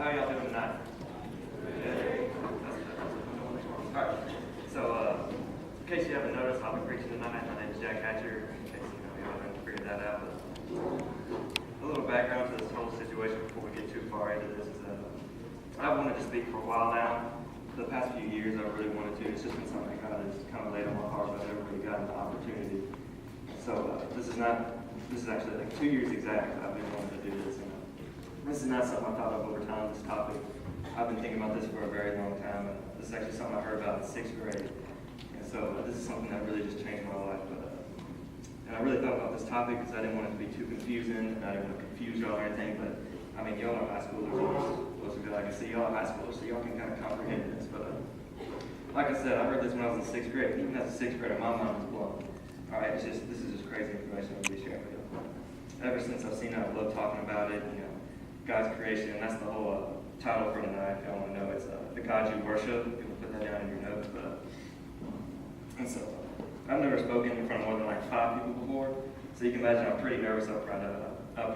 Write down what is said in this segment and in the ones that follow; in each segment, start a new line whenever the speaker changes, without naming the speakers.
How y'all doing tonight? Good. Alright, so in case you haven't noticed, I'll be preaching tonight. My name is Jack Hatcher. In case y'all haven't figured that out. But a little background to this whole situation before we get too far into this is I've wanted to speak for a while now. For the past few years, I really wanted to. It's just been something that God has kind of laid on my heart, but I've never really gotten the opportunity. So this is actually like 2 years exact I've been wanting to do this. And this is not something I thought of over time, this topic. I've been thinking about this for a very long time. And this is actually something I heard about in 6th grade. And so this is something that really just changed my life. And I really thought about this topic because I didn't want it to be too confusing, and I didn't want to confuse y'all or anything, but I mean, y'all are high schoolers, most of you I can see y'all are high schoolers, so y'all can kind of comprehend this. But like I said, I heard this when I was in 6th grade. Even as a 6th grader, my mind was blown. All right, this is just crazy information I'm going to be sharing with you. Ever since I've seen it, I've loved talking about it. You know, God's creation, and that's the whole title for tonight. If y'all want to know, it's the God you worship. You can put that down in your notes. And so I've never spoken in front of more than like 5 people before, so you can imagine I'm pretty nervous up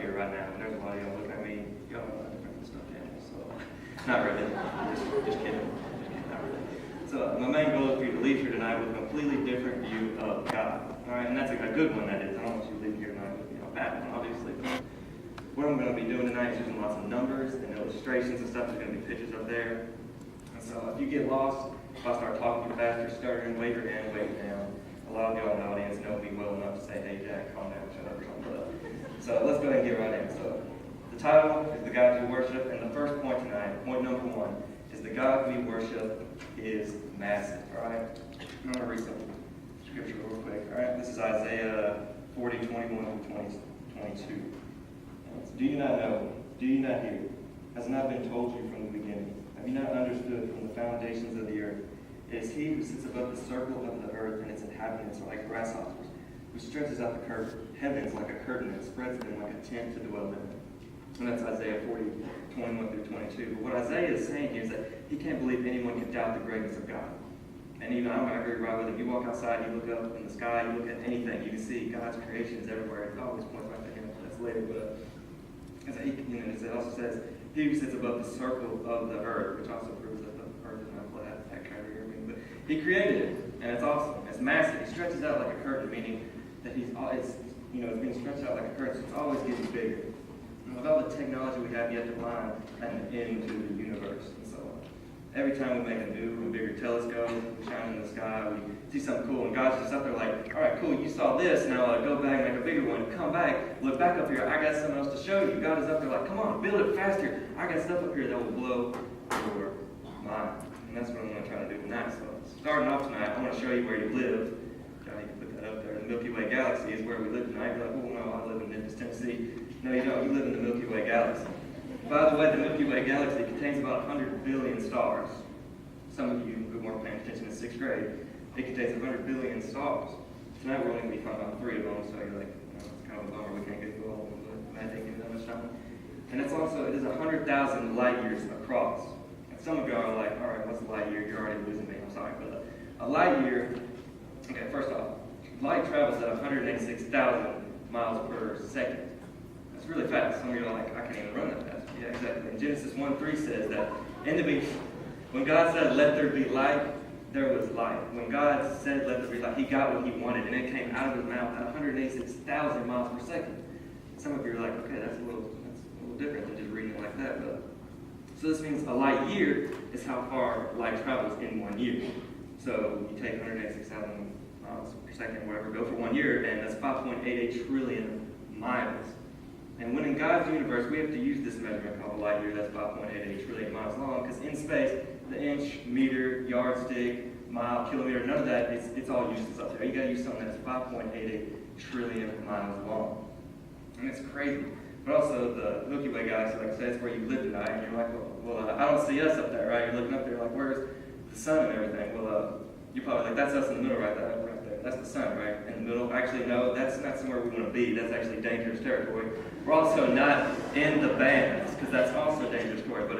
here right now. And there's a lot of y'all looking at me. Y'all know I'm different than stuff animals, so not really. Just kidding. Not really. So my main goal is for you to leave here tonight with a completely different view of God. All right, and that's a good one, that is. I don't want you to leave here tonight with a bad one, obviously. But what I'm going to be doing tonight is using lots of numbers and illustrations and stuff. There's going to be pictures up there. And so if you get lost, if I start talking too fast or stuttering, wave your hand, wave it down. A lot of y'all in the audience know me well enough to say, hey, Jack, calm down, shut up, or something. So let's go ahead and get right in. So the title is The God You Worship, and the first point tonight, point number 1, is the God we worship is massive. All right? I'm going to read some scripture real quick. All right? This is Isaiah 40, 21 through 22. Do you not know? Do you not hear? Has it not been told you from the beginning? Have you not understood from the foundations of the earth? It is he who sits above the circle of the earth, and its inhabitants are like grasshoppers, who stretches out the heavens like a curtain and spreads them like a tent to dwell in. And that's Isaiah 40, 21 through 22. But what Isaiah is saying here is that he can't believe anyone can doubt the greatness of God. And even I'm going to agree right with him. You walk outside, you look up in the sky, you look at anything, you can see God's creation is everywhere. It always points right to him. That's later, but it also says, he who sits above the circle of the earth, which also proves that the earth is not flat. That kind of weird meaning. But he created it, and it's awesome. It's massive. He stretches out like a curtain, meaning that it's being stretched out like a curtain, so it's always getting bigger. And with all the technology we have yet to find an end to the universe. And so every time we make a new and bigger telescope, we shine in the sky, we see something cool, and God's just up there like, all right, cool, you saw this, now go back and make a bigger one. Come back, look back up here, I got something else to show you. God is up there like, come on, build it faster. I got stuff up here that will blow your mind. And that's what I'm going to try to do tonight. So starting off tonight, I want to show you where you live. Johnny can put that up there. The Milky Way Galaxy is where we live tonight. You're like, oh no, I live in Memphis, Tennessee. No, you don't. You live in the Milky Way Galaxy. By the way, the Milky Way Galaxy contains about 100 billion stars. Some of you who weren't paying attention in 6th grade, it contains 100 billion stars. Tonight we're only going to be talking about 3 of them, so you're like, it's kind of a bummer we can't get through all of them, but I think that much time. And it is 100,000 light years across. And some of you are like, all right, what's a light year? You're already losing me. I'm sorry, but a light year, okay, first off, light travels at 186,000 miles per second. That's really fast. Some of you are like, I can't even run that fast. Yeah, exactly. And Genesis 1:3 says that in the beginning, when God said, let there be light, there was light. When God said, let there be light, he got what he wanted, and it came out of his mouth at 186,000 miles per second. Some of you are like, okay, that's a little different than just reading it like that. But so this means a light year is how far light travels in 1 year. So you take 186,000 miles per second, whatever, go for 1 year, and that's 5.88 trillion miles. And when in God's universe, we have to use this measurement called a light year, that's 5.88 trillion miles long, because in space, the inch, meter, yardstick, mile, kilometer, none of that, it's all useless up there. You got to use something that's 5.88 trillion miles long. And it's crazy. But also the Milky Way Galaxy, like I said, it's where you live tonight, and you're like, well, I don't see us up there, right? You're looking up there like, where's the sun and everything? Well, you're probably like, that's us in the middle right there. That's the sun, right? In the middle. Actually, no, that's not somewhere we want to be. That's actually dangerous territory. We're also not in the bands, because that's also dangerous territory. But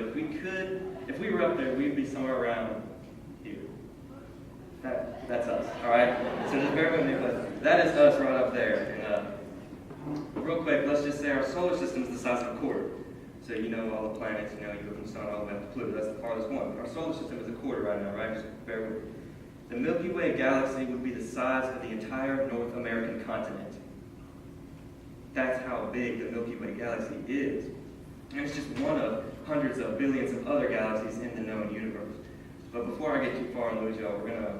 if we were up there, we'd be somewhere around here. That's us, all right? So just bear with me, but that is us right up there. And real quick, let's just say our solar system is the size of a quarter.
So you know all the planets, you go from the sun all the way up to Pluto. That's the farthest one. Our solar system is a quarter right now, right? Just bear with me. The Milky Way galaxy would be the size of the entire North American continent. That's how big the Milky Way galaxy is. And it's just one of hundreds of billions of other galaxies in the known universe. But before I get too far and lose y'all, we're going to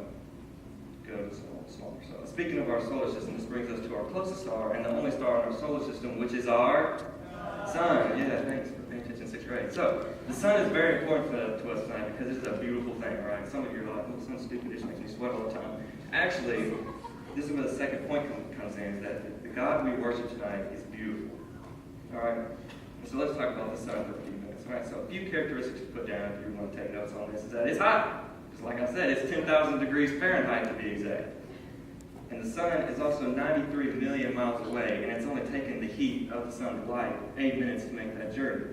go to some smaller stars. Speaking of our solar system, this brings us to our closest star and the only star in our solar system, which is our sun. Yeah, thanks for paying attention in 6th grade. So, the sun is very important to us tonight because it's a beautiful thing, right? Some of you are like, well, the sun's stupid, it makes me sweat all the time. Actually, this is where the second point comes in, is that the God we worship tonight is beautiful. Alright? So let's talk about the sun for a few minutes. Alright, so a few characteristics to put down if you want to take notes on this is that it's hot. Just like I said, it's 10,000 degrees Fahrenheit to be exact. And the sun is also 93 million miles away, and it's only taken the heat of the sun's light 8 minutes to make that journey.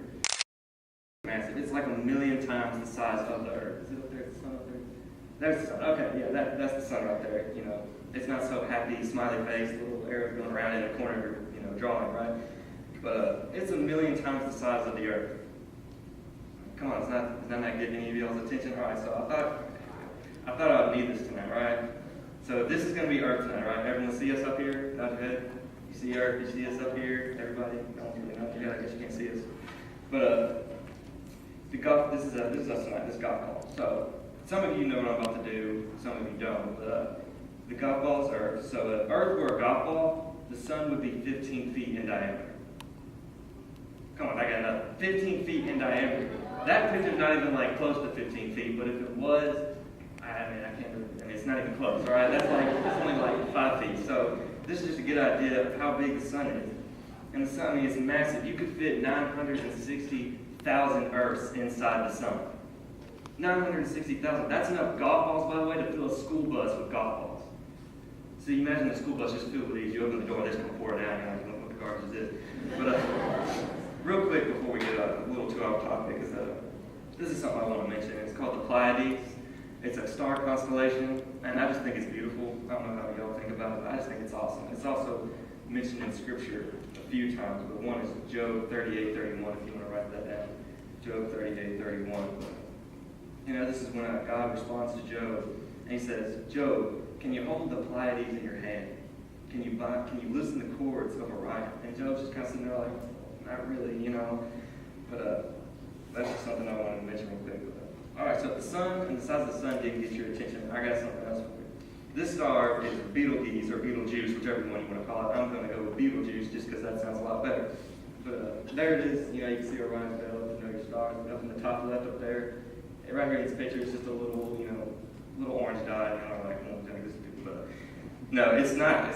Massive. It's like 1,000,000 times the size of the Earth. Is it up there? The sun up there? There's the sun. Okay, yeah, that's the sun right there. It's not so happy, smiley face, little arrow going around in the corner of your drawing, right? But it's 1,000,000 times the size of the Earth. Come on, is that not getting any of y'all's attention? All right, so I thought I would need this tonight, right? So this is going to be Earth tonight, right? Everyone see us up here? Nod your head. You see Earth? You see us up here? Everybody? Don't really nod your head. I guess you can't see us. But this is us tonight. This golf ball. So some of you know what I'm about to do. Some of you don't. But the golf ball is Earth. So if Earth were a golf ball, the sun would be 15 feet in diameter. Come on, I got another 15 feet in diameter. That picture's not even like close to 15 feet, but if it was, it's not even close, all right? It's only like 5 feet. So this is just a good idea of how big the sun is. And the sun is massive. You could fit 960,000 Earths inside the sun. 960,000. That's enough golf balls, by the way, to fill a school bus with golf balls. So you imagine the school bus just filled with these. You open the door, they're just going to pour it down. You're like, what the garbage is this? But real quick before we get a little too off topic, this is something I want to mention. It's called the Pleiades. It's a star constellation, and I just think it's beautiful. I don't know how y'all think about it, but I just think it's awesome. It's also mentioned in Scripture a few times, but one is Job 38:31, if you want to write that down. Job 38:31. This is when God responds to Job, and he says, Job, can you hold the Pleiades in your hand? Can you loosen the cords of Orion? And Job's just kind of sitting there like, not really, But that's just something I wanted to mention real quick. Alright, so if the sun and the size of the sun didn't get your attention, I got something else for you. This star is Betelgeuse or Betelgeuse, whichever one you want to call it. I'm going to go with Betelgeuse just because that sounds a lot better. But there it is. You can see Orion's belt, your stars up in the top left up there. And right here in this picture is just a little, little orange dot. But no, it's not.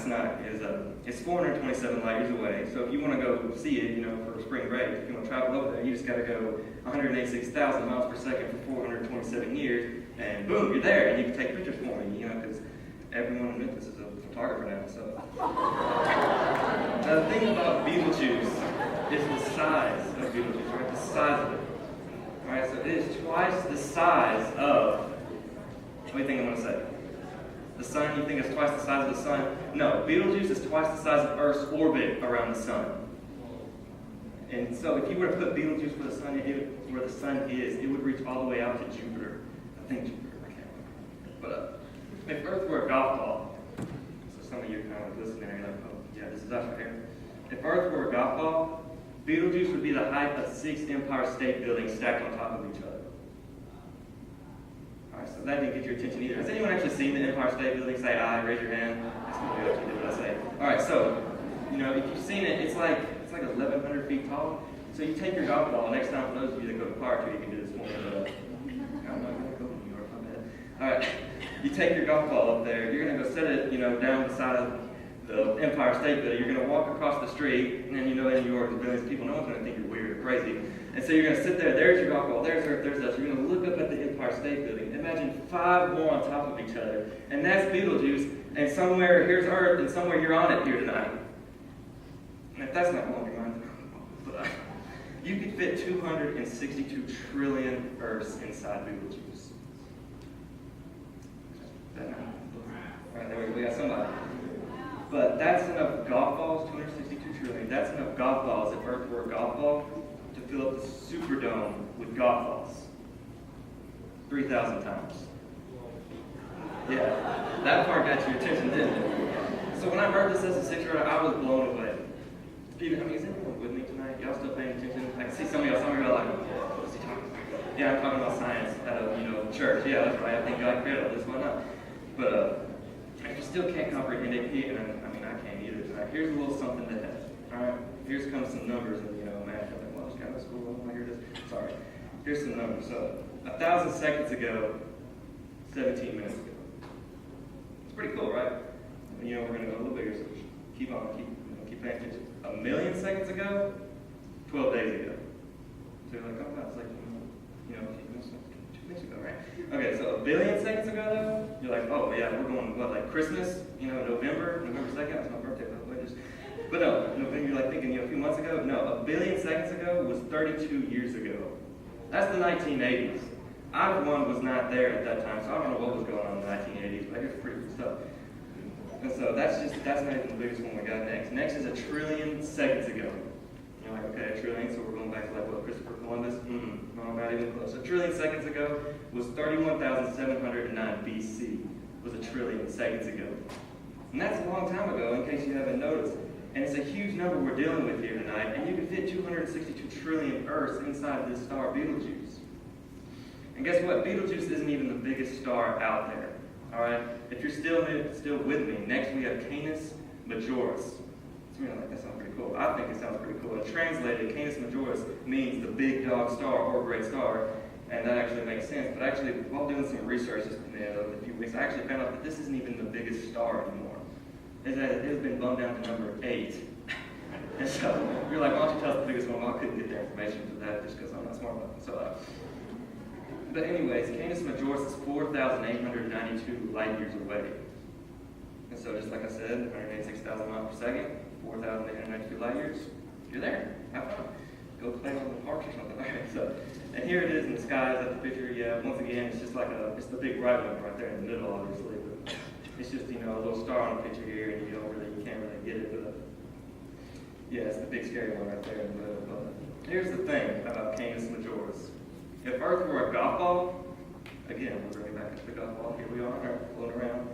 It's 427 light years away. So if you want to go see it, for spring break, if you want to travel over there, you just got to go 186,000 miles per second for 427 years, and boom, you're there, and you can take pictures for me, because everyone in Memphis is a photographer now. So now the thing about Betelgeuse is the size of Betelgeuse, right? The size of it. All right, so it is twice the size of. What do you think I'm going to say? The sun, you think it's twice the size of the sun? No, Betelgeuse is twice the size of Earth's orbit around the sun. And so if you were to put Betelgeuse where the sun is, it would reach all the way out to Jupiter. I think Jupiter, I can't remember. But if Earth were a golf ball, so some of you are kind of listening and you're like, oh, yeah, this is us right here. If Earth were a golf ball, Betelgeuse would be the height of 6 Empire State Buildings stacked on top of each other. Alright, so that didn't get your attention either. Has anyone actually seen the Empire State Building? Say aye, raise your hand. That's what we actually do what I say. Alright, so, if you've seen it, it's like 1,100 feet tall. So you take your golf ball, next time for those of you that go to Park, you can do this one. I'm not going to go to New York, my bad. Alright, you take your golf ball up there, you're going to go set it, down beside of the Empire State Building. You're going to walk across the street, and then in New York, there's billions of people, no one's going to think you're weird or crazy. And so you're going to sit there's your golf ball, there's Earth, there's us. You're going to look up at the Empire State Building. Imagine 5 more on top of each other. And that's Betelgeuse, and somewhere here's Earth, and somewhere you're on it here tonight. And if that's not blowing your mind, you could fit 262 trillion Earths inside Betelgeuse. Alright, there we got somebody. But that's enough golf balls, 262 trillion. That's enough golf balls if Earth were a golf ball to fill up the with golf balls. 3,000 times. Yeah, that part got your attention, didn't it? So when I heard this as a 6-year-old, I was blown away. Is anyone with me tonight? Y'all still paying attention? I can see some of y'all are like, what is he talking about? Yeah, I'm talking about science at a, church. Yeah, that's right. I think God created all this, why not? But if you still can't comprehend AP, and I can't either tonight. Here's a little something to have. All right, here's comes some numbers, and math. I'm like, well, it's kind of school. I don't want to hear this. Sorry. Here's some numbers. So 1,000 seconds ago, 17 minutes ago. It's pretty cool, right? And, we're going to go a little bigger, so keep on, keep paying attention. 1,000,000 seconds ago, 12 days ago. So you're like, oh, wow, it's like, 2 weeks ago, right? Okay, so 1,000,000,000 seconds ago, though, you're like, oh, yeah, we're going, what, like Christmas, November 2nd, that's my birthday, by the way. But no, November, you're like thinking, a few months ago? No, 1,000,000,000 seconds ago was 32 years ago. That's the 1980s. I, for one, was not there at that time, so I don't know what was going on in the 1980s, but I guess it's pretty cool stuff. And so that's not even the biggest one we got next. Next is 1 trillion seconds ago. You're like, okay, 1 trillion, so we're going back to like what, Christopher Columbus? No, not even close. 1 trillion seconds ago was 31,709 BC, was 1 trillion seconds ago. And that's a long time ago, in case you haven't noticed. And it's a huge number we're dealing with here tonight, and you can fit 262 trillion Earths inside this star, Betelgeuse. And guess what? Betelgeuse isn't even the biggest star out there. All right? If you're still with me, next we have Canis Majoris. So you're like, that sounds pretty cool. I think it sounds pretty cool. And translated, Canis Majoris means the big dog star or great star, and that actually makes sense. But actually, while doing some research a few weeks, I actually found out that this isn't even the biggest star anymore. It has been bumped down to number 8. And so you're like, why don't you tell us the biggest one? Well, I couldn't get the information for that just because I'm not smart enough. So, but anyways, Canis Majoris is 4,892 light years away. And so just like I said, 186,000 miles per second, 4,892 light years, you're there. Have fun. Go play on the parks or something. Okay, so, and here it is in the skies at the picture. Yeah, once again, it's just like it's the big bright one right there in the middle, obviously. But it's just, a little star on the picture here, and you can't really get it. But yeah, it's the big scary one right there in the middle. But here's the thing about Canis Majoris. If Earth were a golf ball, again, we'll bring it back into the golf ball. Here we are, floating around.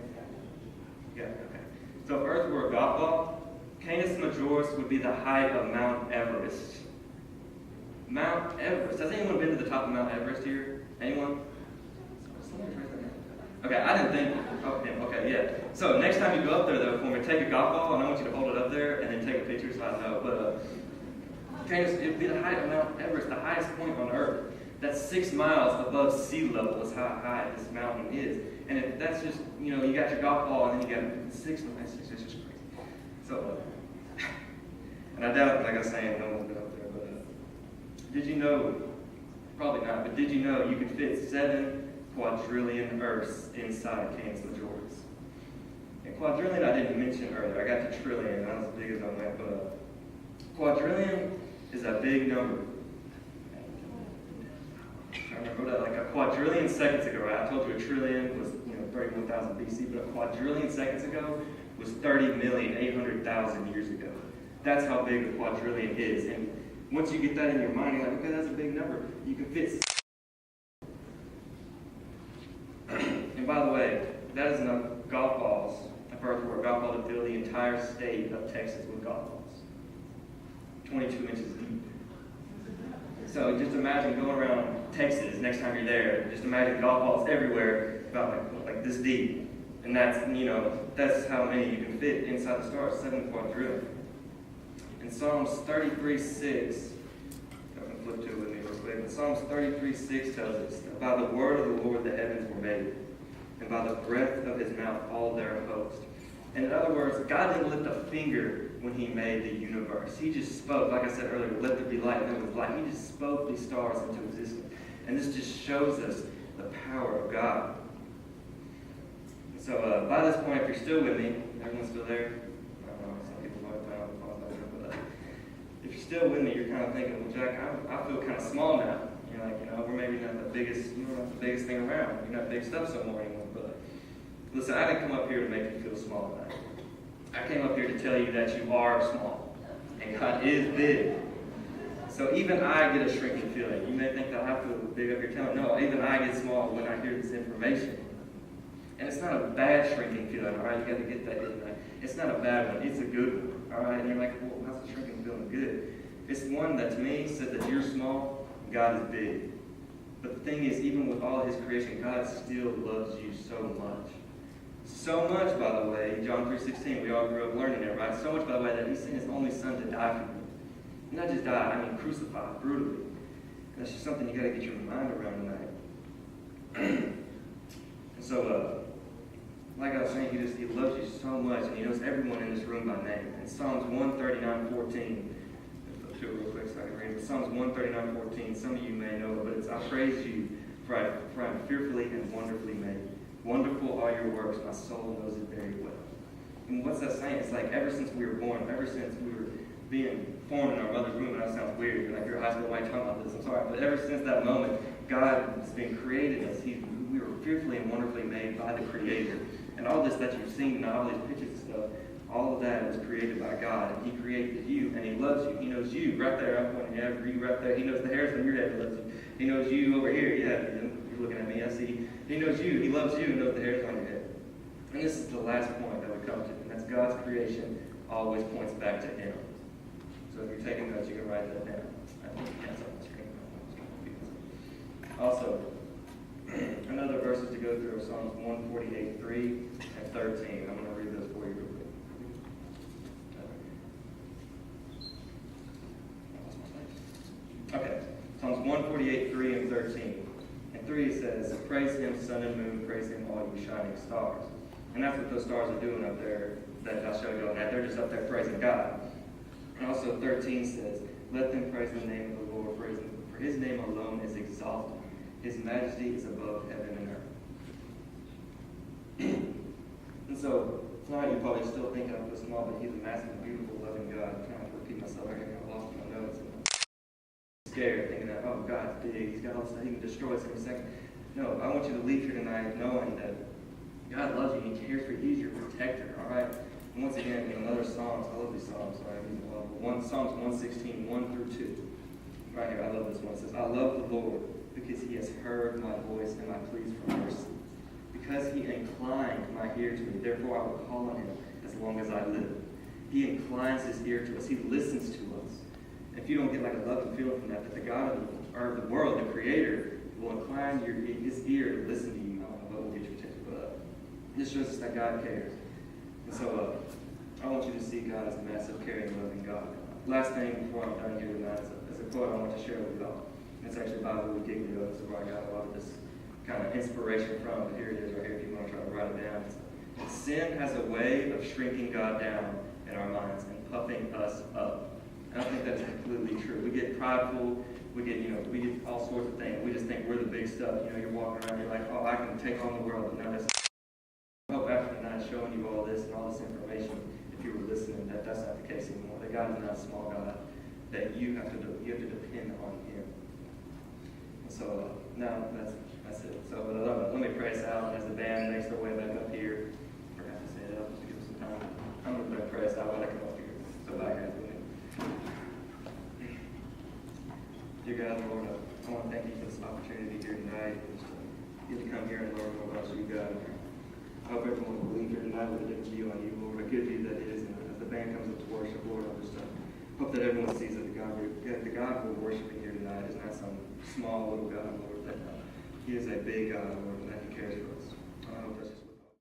Yeah, okay. So if Earth were a golf ball, Canis Majoris would be the height of Mount Everest. Mount Everest. Has anyone been to the top of Mount Everest here? Anyone? Okay, I didn't think. Oh, yeah, okay, yeah. So next time you go up there, though, for me, take a golf ball, and I want you to hold it up there, and then take a picture so I know. But Canis, it would be the height of Mount Everest, the highest point on Earth. That's 6 miles above sea level is how high this mountain is. And if that's just, you got your golf ball, and then you got 6 miles. It's just crazy. So, and I doubt, like I was saying, no one's been up there. But did you know? Probably not. But did you know you could fit 7 quadrillion Earths inside Canis Majoris? And quadrillion I didn't mention earlier. I got to trillion. Not as big as I went, but quadrillion is a big number. I remember that like a quadrillion seconds ago, right? I told you 1 trillion was 31,000 BC, but a quadrillion seconds ago was 30,800,000 years ago. That's how big a quadrillion is. And once you get that in your mind, you're like, okay, that's a big number. You can fit. And by the way, that is enough golf balls, if Earth were a golf ball, to fill the entire state of Texas with golf balls. 22 inches deep. So just imagine going around Texas next time you're there. Just imagine golf balls everywhere, about like this deep. And that's, that's how many you can fit inside the stars, 7 quadrillion. In Psalms 33:6, I can flip to it with me real quick. Psalms 33:6 tells us, by the word of the Lord the heavens were made, and by the breath of his mouth all their host. And in other words, God didn't lift a finger when he made the universe. He just spoke, like I said earlier, let there be light, and there was light. He just spoke these stars into existence. And this just shows us the power of God. So by this point, if you're still with me, everyone's still there? Some people might have found but if you're still with me, you're kind of thinking, well, Jack, I feel kind of small now. You're like, we're maybe not the biggest, not the biggest thing around. You're not big stuff somewhere anymore. But listen, I didn't come up here to make you feel small tonight. I came up here to tell you that you are small, and God is big. So even I get a shrinking feeling. You may think that I have to big up your talent. No, even I get small when I hear this information. And it's not a bad shrinking feeling, all right? You got to get that in there. It's not a bad one. It's a good one, all right? And you're like, well, how's the shrinking feeling good? It's one that, to me, said that you're small, God is big. But the thing is, even with all his creation, God still loves you so much. So much, by the way, John 3:16, we all grew up learning it, right? So much, by the way, that he sent his only son to die for you. And not just die, I mean crucified, brutally. And that's just something you got to get your mind around tonight. And so, like I was saying, he loves you so much, and he knows everyone in this room by name. In Psalms 139:14, let's do it real quick so I can read it. Psalms 139:14, some of you may know it, but it's, I praise you, for I am fearfully and wonderfully made. Wonderful are your works, my soul knows it very well. And what's that saying? It's like ever since we were born, ever since we were being formed in our mother's womb, and that sounds weird, you're like, you're a high school, why are you talking about this? I'm sorry, but ever since that moment, God has been creating us. We were fearfully and wonderfully made by the Creator. And all this that you've seen, and all these pictures and stuff, all of that was created by God. And he created you, and he loves you. He knows you right there, up on your head, you right there. He knows the hairs on your head, he loves you. He knows you over here. Yeah, you're looking at me, I see. He knows you, he loves you, and knows the hairs on your head. And this is the last point that we come to, and that's God's creation always points back to him. So if you're taking notes, you can write that down. I think you can, it's on the screen. Also, another verses to go through are Psalms 148:3 and 13. I'm going to read those for you real quick. Okay, Psalms 148:3 and 13. And 3 says, praise him, sun and moon, praise him, all you shining stars. And that's what those stars are doing up there that I showed you on that. They're just up there praising God. And also 13 says, let them praise the name of the Lord, for his name alone is exalted. His majesty is above heaven and earth. And so, tonight you're probably still thinking I'm so small, but he's a massive, beautiful, loving God. I'm trying to repeat myself. I got lost in my notes. I'm scared, thinking that, oh, God's big. He's got all this stuff. He can destroy us in a second. No, I want you to leave here tonight knowing that God loves you and he cares for you. He's your protector, all right? And once again, in another Psalms, I love these Psalms, so I read them all. Psalms 116, 1 through 2. Right here, I love this one. It says, I love the Lord because he has heard my voice and my pleas for mercy. Because he inclined my ear to me, therefore I will call on him as long as I live. He inclines his ear to us. He listens to us. If you don't get like a love and feeling from that the God of the world, the Creator, will incline his ear to listen to you, I don't know what will get you attention, but this shows us that God cares. And so I want you to see God as a massive, caring, loving God. Last thing before I'm done here tonight is a quote I want to share with y'all. It's actually by Louis Giglio. This is where I got a lot of this kind of inspiration from. But here it is right here if you want to try to write it down. Sin has a way of shrinking God down in our minds and puffing us up. And I think that's completely true. We get prideful. We get all sorts of things. We just think we're the big stuff. You're walking around, you're like, oh, I can take on the world. And now that's I hope after tonight showing you all this and all this information, if you were listening, that's not the case anymore. That God is not a small God. That you have to depend on him. So now that's it. So let me pray us out, and as the band makes their way back up here, forgot to say that. I'll just give them some time. I'm going to pray us out while I come up here. So back hands with me. Dear God, Lord, I want to thank you for this opportunity here tonight. Get to come here and learn more about you, God. I hope everyone will leave here tonight with a different view on you, Lord, a good view that is. And as the band comes up to worship, Lord, I just hope that everyone sees that the God we're worshiping here tonight is not some small little God, Lord, that he is a big God, Lord, and that he cares for us. I hope that's just